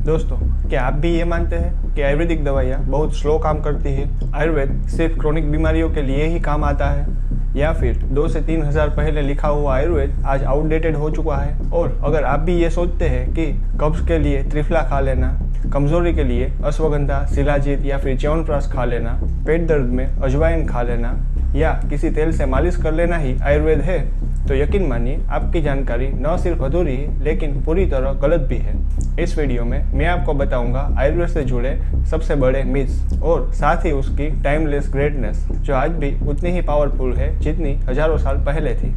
दोस्तों, क्या आप भी ये मानते हैं कि आयुर्वेदिक दवाइयाँ बहुत स्लो काम करती है? आयुर्वेद सिर्फ क्रोनिक बीमारियों के लिए ही काम आता है, या फिर 2 से 3 हज़ार पहले लिखा हुआ आयुर्वेद आज आउटडेटेड हो चुका है? और अगर आप भी ये सोचते हैं कि कब्ज के लिए त्रिफला खा लेना, कमजोरी के लिए अश्वगंधा, शिलाजीत या फिर च्यवनप्राश खा लेना, पेट दर्द में अजवाइन खा लेना या किसी तेल से मालिश कर लेना ही आयुर्वेद है, तो यकीन मानिए आपकी जानकारी न सिर्फ अधूरी है लेकिन पूरी तरह गलत भी है। इस वीडियो में मैं आपको बताऊंगा आयुर्वेद से जुड़े सबसे बड़े मिथ्स और साथ ही उसकी टाइमलेस ग्रेटनेस, जो आज भी उतनी ही पावरफुल है जितनी हजारों साल पहले थी।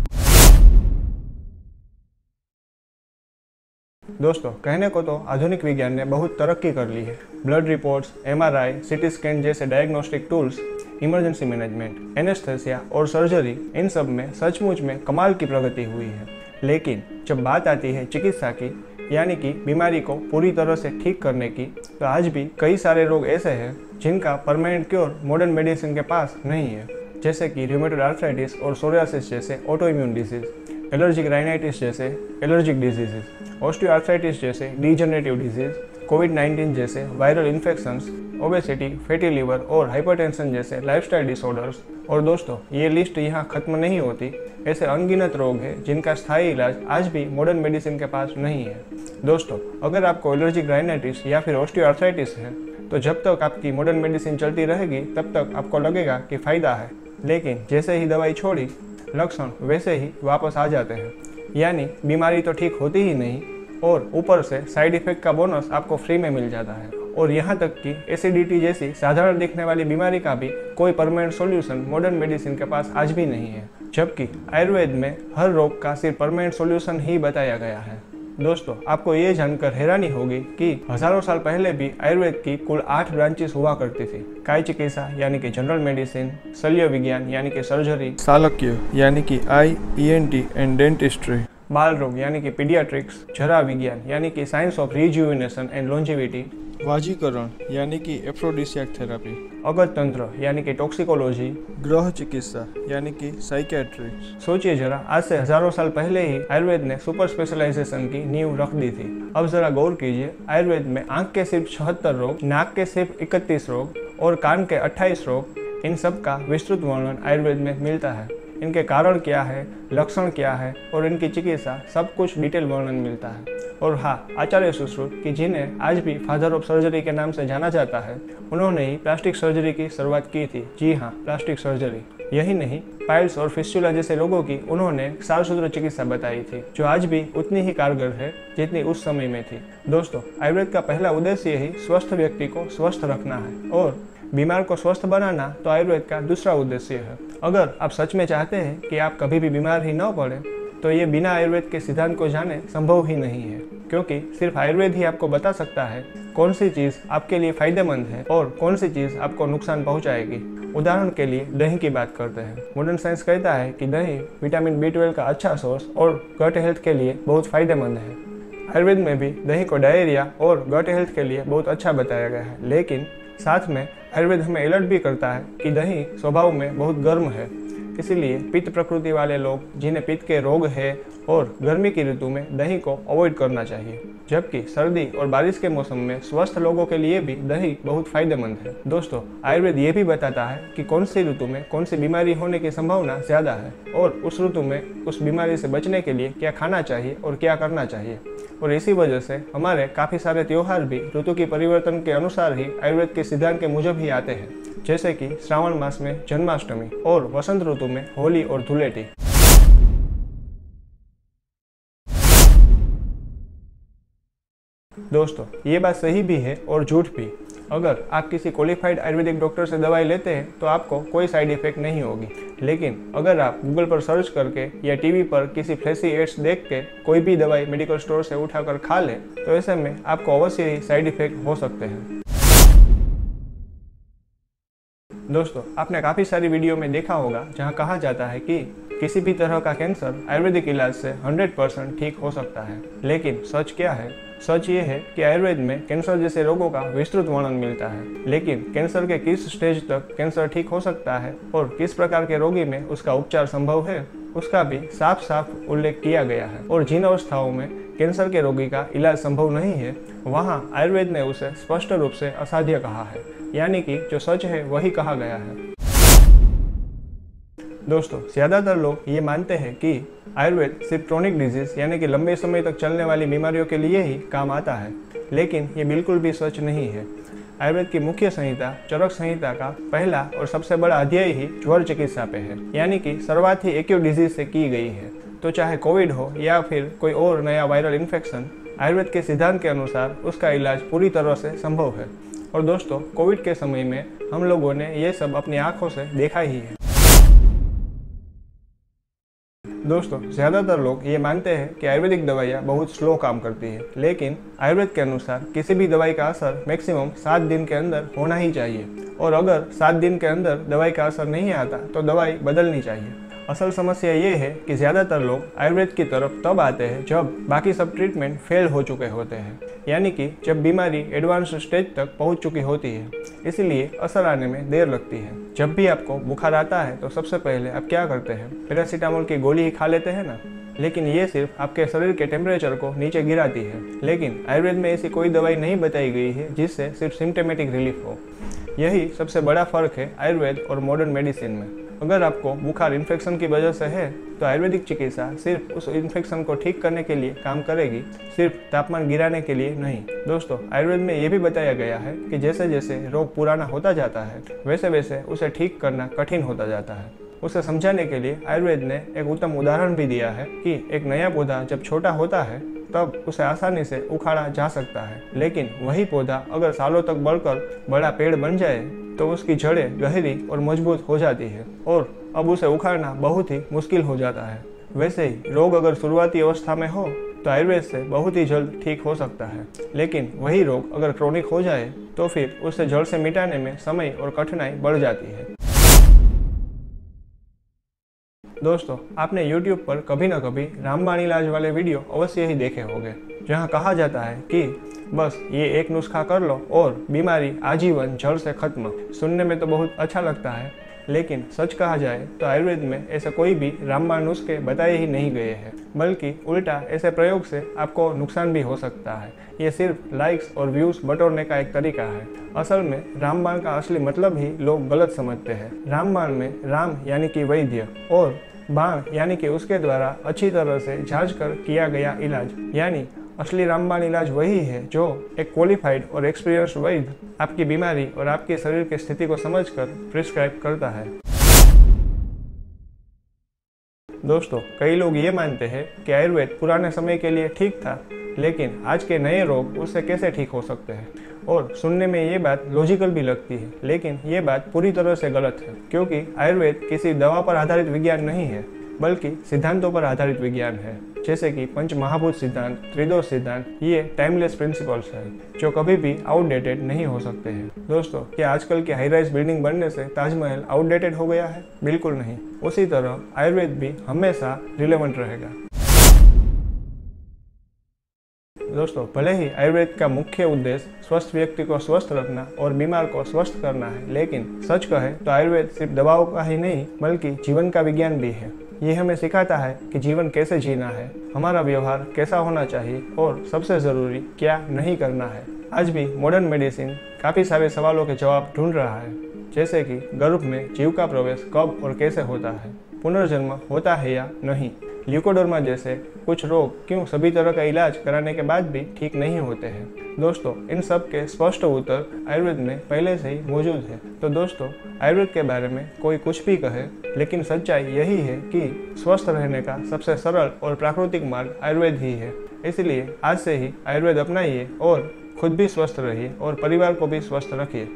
दोस्तों, कहने को तो आधुनिक विज्ञान ने बहुत तरक्की कर ली है। Blood reports, MRI, CT scan जैसे diagnostic tools, emergency management, anaesthesia और सर्जरी, इन सब में सचमुच में कमाल की प्रगति हुई है। लेकिन जब बात आती है चिकित्सा की, यानी कि बीमारी को पूरी तरह से ठीक करने की, तो आज भी कई सारे रोग ऐसे हैं जिनका परमानेंट क्योर मॉडर्न मेडिसिन के पास नहीं है, जैसे कि रूमेटॉइड आर्थराइटिस और सोरियासिस जैसे auto immune disease, allergic rhinitis जैसे एलर्जिक डिजीजेस, ऑस्टियोआर्थराइटिस जैसे डीजनरेटिव डिजीज, कोविड-19 जैसे viral infections, obesity, fatty liver और हाइपरटेंशन जैसे लाइफस्टाइल डिसऑर्डर्स। और दोस्तों, ये लिस्ट यहाँ खत्म नहीं होती। ऐसे अनगिनत रोग हैं जिनका स्थायी इलाज आज भी मॉडर्न मेडिसिन के पास नहीं है। दोस्तों, अगर आपको एलर्जिक राइनाइटिस या फिर ऑस्टियोआर्थराइटिस है, तो जब तक आपकी मॉडर्न मेडिसिन चलती रहेगी तब तक आपको लगेगा कि फ़ायदा है, लेकिन जैसे ही दवाई छोड़ी, लक्षण वैसे ही वापस आ जाते हैं। यानी बीमारी तो ठीक होती ही नहीं और ऊपर से साइड इफेक्ट का बोनस आपको फ्री में मिल जाता है। और यहाँ तक कि एसिडिटी जैसी साधारण दिखने वाली बीमारी का भी कोई परमानेंट सॉल्यूशन मॉडर्न मेडिसिन के पास आज भी नहीं है, जबकि आयुर्वेद में हर रोग का सिर्फ परमानेंट सॉल्यूशन ही बताया गया है। दोस्तों, आपको ये जानकर हैरानी होगी कि हजारों साल पहले भी आयुर्वेद की कुल 8 ब्रांचेस हुआ करती थी। काय चिकित्सा यानी कि जनरल मेडिसिन, शल्य विज्ञान यानी कि सर्जरी, शालक्य यानी कि आई, ENT एंड डेंटिस्ट्री, बाल रोग यानी कि पीडियाट्रिक्स, जरा विज्ञान यानी कि science of rejuvenation and longevity, वाजीकरण यानी कि एफ्रोडिसियाक थेरेपी, अगत तंत्र यानी कि टॉक्सिकोलॉजी, ग्रह चिकित्सा यानी कि साइकेट्री। सोचिए जरा, आज से हजारों साल पहले ही आयुर्वेद ने सुपर स्पेशलाइजेशन की नींव रख दी थी। अब जरा गौर कीजिए, आयुर्वेद में आंख के सिर्फ 76 रोग, नाक के सिर्फ 31 रोग और कान के 28 रोग, इन सब का विस्तृत वर्णन आयुर्वेद में मिलता है। इनके कारण क्या है, लक्षण क्या है और इनकी चिकित्सा, सब कुछ डिटेल वर्णन मिलता है। और हाँ, आचार्य सुश्रुत, कि जिन्हें आज भी फादर ऑफ सर्जरी के नाम से जाना जाता है, उन्होंने ही प्लास्टिक सर्जरी की शुरुआत की थी। जी हाँ, प्लास्टिक सर्जरी। यही नहीं, पाइल्स और फिस्टुला जैसे रोगों की उन्होंने सारसूत्र चिकित्सा बताई थी, जो आज भी उतनी ही कारगर है जितनी उस समय में थी। दोस्तों, आयुर्वेद का पहला उद्देश्य ही स्वस्थ व्यक्ति को स्वस्थ रखना है और बीमार को स्वस्थ बनाना तो आयुर्वेद का दूसरा उद्देश्य है। अगर आप सच में चाहते हैं कि आप कभी भी बीमार ही न पड़े, तो ये बिना आयुर्वेद के सिद्धांत को जाने संभव ही नहीं है, क्योंकि सिर्फ आयुर्वेद ही आपको बता सकता है कौन सी चीज़ आपके लिए फायदेमंद है और कौन सी चीज़ आपको नुकसान पहुंचाएगी। उदाहरण के लिए दही की बात करते हैं। मॉडर्न साइंस कहता है कि दही विटामिन B12 का अच्छा सोर्स और गट हेल्थ के लिए बहुत फायदेमंद है। आयुर्वेद में भी दही को डायरिया और गट हेल्थ के लिए बहुत अच्छा बताया गया है, लेकिन साथ में आयुर्वेद हमें अलर्ट भी करता है कि दही स्वभाव में बहुत गर्म है, इसीलिए पित्त प्रकृति वाले लोग, जिन्हें पित्त के रोग है, और गर्मी की ऋतु में दही को अवॉइड करना चाहिए, जबकि सर्दी और बारिश के मौसम में स्वस्थ लोगों के लिए भी दही बहुत फायदेमंद है। दोस्तों, आयुर्वेद ये भी बताता है कि कौन सी ऋतु में कौन सी बीमारी होने की संभावना ज्यादा है और उस ऋतु में उस बीमारी से बचने के लिए क्या खाना चाहिए और क्या करना चाहिए। और इसी वजह से हमारे काफ़ी सारे त्योहार भी ऋतु की परिवर्तन के अनुसार ही आयुर्वेद के सिद्धांत के मुजब ही आते हैं, जैसे कि श्रावण मास में जन्माष्टमी और वसंत ऋतु में होली और धुलेटी। दोस्तों, ये बात सही भी है और झूठ भी। अगर आप किसी क्वालिफाइड आयुर्वेदिक डॉक्टर से दवाई लेते हैं तो आपको कोई साइड इफेक्ट नहीं होगी, लेकिन अगर आप गूगल पर सर्च करके या टीवी पर किसी फ्लैशी एड्स देख के कोई भी दवाई मेडिकल स्टोर से उठाकर खा ले, तो ऐसे में आपको अवश्य ही साइड इफेक्ट हो सकते हैं। दोस्तों, आपने काफ़ी सारी वीडियो में देखा होगा जहां कहा जाता है कि किसी भी तरह का कैंसर आयुर्वेदिक इलाज से 100% ठीक हो सकता है, लेकिन सच क्या है? सच ये है कि आयुर्वेद में कैंसर जैसे रोगों का विस्तृत वर्णन मिलता है, लेकिन कैंसर के किस स्टेज तक कैंसर ठीक हो सकता है और किस प्रकार के रोगी में उसका उपचार संभव है, उसका भी साफ साफ उल्लेख किया गया है। और जिन अवस्थाओं में कैंसर के रोगी का इलाज संभव नहीं है, वहाँ आयुर्वेद ने उसे स्पष्ट रूप से असाध्य कहा है, यानी कि जो सच है वही कहा गया है। दोस्तों, ज़्यादातर लोग ये मानते हैं कि आयुर्वेद सिर्फ क्रोनिक डिजीज यानी कि लंबे समय तक चलने वाली बीमारियों के लिए ही काम आता है, लेकिन ये बिल्कुल भी सच नहीं है। आयुर्वेद की मुख्य संहिता चरक संहिता का पहला और सबसे बड़ा अध्याय ही ज्वर चिकित्सा पे है, यानी कि शुरुआत ही एक्यूट डिजीज से की गई है। तो चाहे कोविड हो या फिर कोई और नया वायरल इन्फेक्शन, आयुर्वेद के सिद्धांत के अनुसार उसका इलाज पूरी तरह से संभव है। और दोस्तों, कोविड के समय में हम लोगों ने ये सब अपनी आंखों से देखा ही है। दोस्तों, ज़्यादातर लोग ये मानते हैं कि आयुर्वेदिक दवाइयाँ बहुत स्लो काम करती है, लेकिन आयुर्वेद के अनुसार किसी भी दवाई का असर मैक्सिमम 7 दिन के अंदर होना ही चाहिए। और अगर 7 दिन के अंदर दवाई का असर नहीं आता तो दवाई बदलनी चाहिए। असल समस्या ये है कि ज़्यादातर लोग आयुर्वेद की तरफ तब आते हैं जब बाकी सब ट्रीटमेंट फेल हो चुके होते हैं, यानी कि जब बीमारी एडवांस स्टेज तक पहुंच चुकी होती है। इसलिए असर आने में देर लगती है। जब भी आपको बुखार आता है तो सबसे पहले आप क्या करते हैं? पैरासीटामोल की गोली ही खा लेते हैं ना। लेकिन ये सिर्फ आपके शरीर के टेम्परेचर को नीचे गिराती है। लेकिन आयुर्वेद में ऐसी कोई दवाई नहीं बताई गई है जिससे सिर्फ सिम्टोमेटिक रिलीफ हो। यही सबसे बड़ा फर्क है आयुर्वेद और मॉडर्न मेडिसिन में। अगर आपको बुखार इन्फेक्शन की वजह से है तो आयुर्वेदिक चिकित्सा सिर्फ उस इन्फेक्शन को ठीक करने के लिए काम करेगी, सिर्फ तापमान गिराने के लिए नहीं। दोस्तों, आयुर्वेद में ये भी बताया गया है कि जैसे जैसे रोग पुराना होता जाता है वैसे वैसे उसे ठीक करना कठिन होता जाता है। उसे समझाने के लिए आयुर्वेद ने एक उत्तम उदाहरण भी दिया है कि एक नया पौधा जब छोटा होता है तब उसे आसानी से उखाड़ा जा सकता है, लेकिन वही पौधा अगर सालों तक बढ़कर बड़ा पेड़ बन जाए तो उसकी जड़ें गहरी और मजबूत हो जाती है और अब उसे उखाड़ना बहुत ही मुश्किल हो जाता है। वैसे ही रोग अगर शुरुआती अवस्था में हो तो आयुर्वेद से बहुत ही जल्द ठीक हो सकता है, लेकिन वही रोग अगर क्रोनिक हो जाए तो फिर उसे जड़ से मिटाने में समय और कठिनाई बढ़ जाती है। दोस्तों, आपने YouTube पर कभी न कभी रामबाण इलाज वाले वीडियो अवश्य ही देखे होंगे, जहां कहा जाता है कि बस ये एक नुस्खा कर लो और बीमारी आजीवन जड़ से खत्म। सुनने में तो बहुत अच्छा लगता है, लेकिन सच कहा जाए तो आयुर्वेद में ऐसे कोई भी रामबाण नुस्खे बताए ही नहीं गए हैं, बल्कि उल्टा ऐसे प्रयोग से आपको नुकसान भी हो सकता है। ये सिर्फ लाइक्स और व्यूज बटोरने का एक तरीका है। असल में रामबाण का असली मतलब ही लोग गलत समझते हैं। रामबाण में राम यानी कि वैद्य और बाण यानी कि उसके द्वारा अच्छी तरह से जांच कर किया गया इलाज, यानी असली रामबाण इलाज वही है जो एक क्वालिफाइड और एक्सपीरियंस्ड वैद्य आपकी बीमारी और आपके शरीर की स्थिति को समझकर प्रिस्क्राइब करता है। दोस्तों, कई लोग ये मानते हैं कि आयुर्वेद पुराने समय के लिए ठीक था, लेकिन आज के नए रोग उससे कैसे ठीक हो सकते हैं। और सुनने में ये बात लॉजिकल भी लगती है, लेकिन ये बात पूरी तरह से गलत है, क्योंकि आयुर्वेद किसी दवा पर आधारित विज्ञान नहीं है, बल्कि सिद्धांतों पर आधारित विज्ञान है, जैसे कि पंच महाभूत सिद्धांत, त्रिदोष सिद्धांत। ये टाइमलेस प्रिंसिपल्स है जो कभी भी आउटडेटेड नहीं हो सकते हैं। दोस्तों, क्या आजकल की हाई राइज बिल्डिंग बनने से ताजमहल आउटडेटेड हो गया है? बिल्कुल नहीं। उसी तरह आयुर्वेद भी हमेशा रिलेवेंट रहेगा। दोस्तों, भले ही आयुर्वेद का मुख्य उद्देश्य स्वस्थ व्यक्ति को स्वस्थ रखना और बीमार को स्वस्थ करना है, लेकिन सच कहे तो आयुर्वेद सिर्फ दवाओं का ही नहीं बल्कि जीवन का विज्ञान भी है। ये हमें सिखाता है कि जीवन कैसे जीना है, हमारा व्यवहार कैसा होना चाहिए और सबसे ज़रूरी क्या नहीं करना है। आज भी मॉडर्न मेडिसिन काफ़ी सारे सवालों के जवाब ढूंढ रहा है, जैसे कि गर्भ में जीव का प्रवेश कब और कैसे होता है, पुनर्जन्म होता है या नहीं, ल्यूकोडर्मा जैसे कुछ रोग क्यों सभी तरह का इलाज कराने के बाद भी ठीक नहीं होते हैं। दोस्तों, इन सब के स्पष्ट उत्तर आयुर्वेद में पहले से ही मौजूद है। तो दोस्तों, आयुर्वेद के बारे में कोई कुछ भी कहे, लेकिन सच्चाई यही है कि स्वस्थ रहने का सबसे सरल और प्राकृतिक मार्ग आयुर्वेद ही है। इसलिए आज से ही आयुर्वेद अपनाइए और खुद भी स्वस्थ रहिए और परिवार को भी स्वस्थ रखिए।